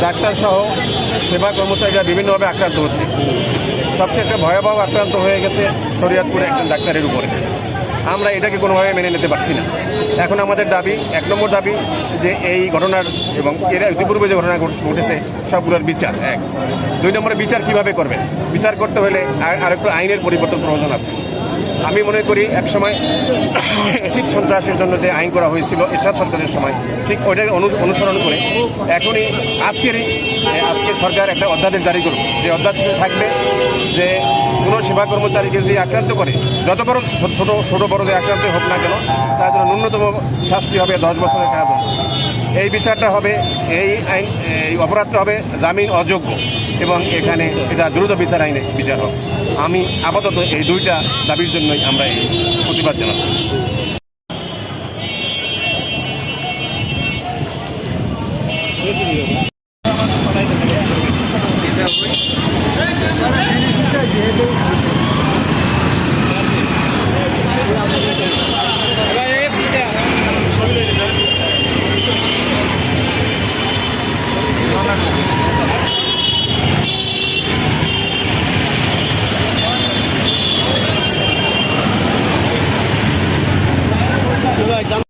Doctor সহ সেবা কর্মচারীরা বিভিন্নভাবে আক্রান্ত হচ্ছে। সবচেয়ে একটা ভয়াবহ আক্রান্ত হয়ে গেছে শরীয়তপুরে একজন ডাক্তারের উপরে। আমরা এটাকে কোনোভাবে মেনে নিতে পারছি না। এখন আমাদের দাবি, 1 নম্বর দাবি যে এই ঘটনার এবং এর ইতিপূর্বে যে ঘটনা ঘটেছে সবগুলোর বিচার। 1 2 নম্বরে বিচার কিভাবে করবে, বিচার করতে হলে আরেকটু আইনের পরিবর্তন প্রয়োজন আছে। আমি মনে করি একসময় এসিড সন্ত্রাসের জন্য যে আইন করা হয়েছিল এরশাদ সরকারের সময়, ঠিক ওইটাকে অনুসরণ করে এখনই আজকে সরকার একটা অধ্যাদেশ জারি করবে, যে অধ্যাদেশে থাকবে যে কোনো সেবা কর্মচারীকে যদি আক্রান্ত করে, যত বড় ছোট বড় যে আক্রান্ত হোক না কেন, তার জন্য ন্যূনতম শাস্তি হবে 10 বছরের কারাদণ্ড। এই বিচারটা হবে, এই অপরাধটা হবে জামিন অযোগ্য এবং এখানে এটা দ্রুত বিচার আইনে বিচার হবে। আমি আপাতত এই 2টা দাবির জন্যই আমরা এই প্রতিবাদ জানাচ্ছি।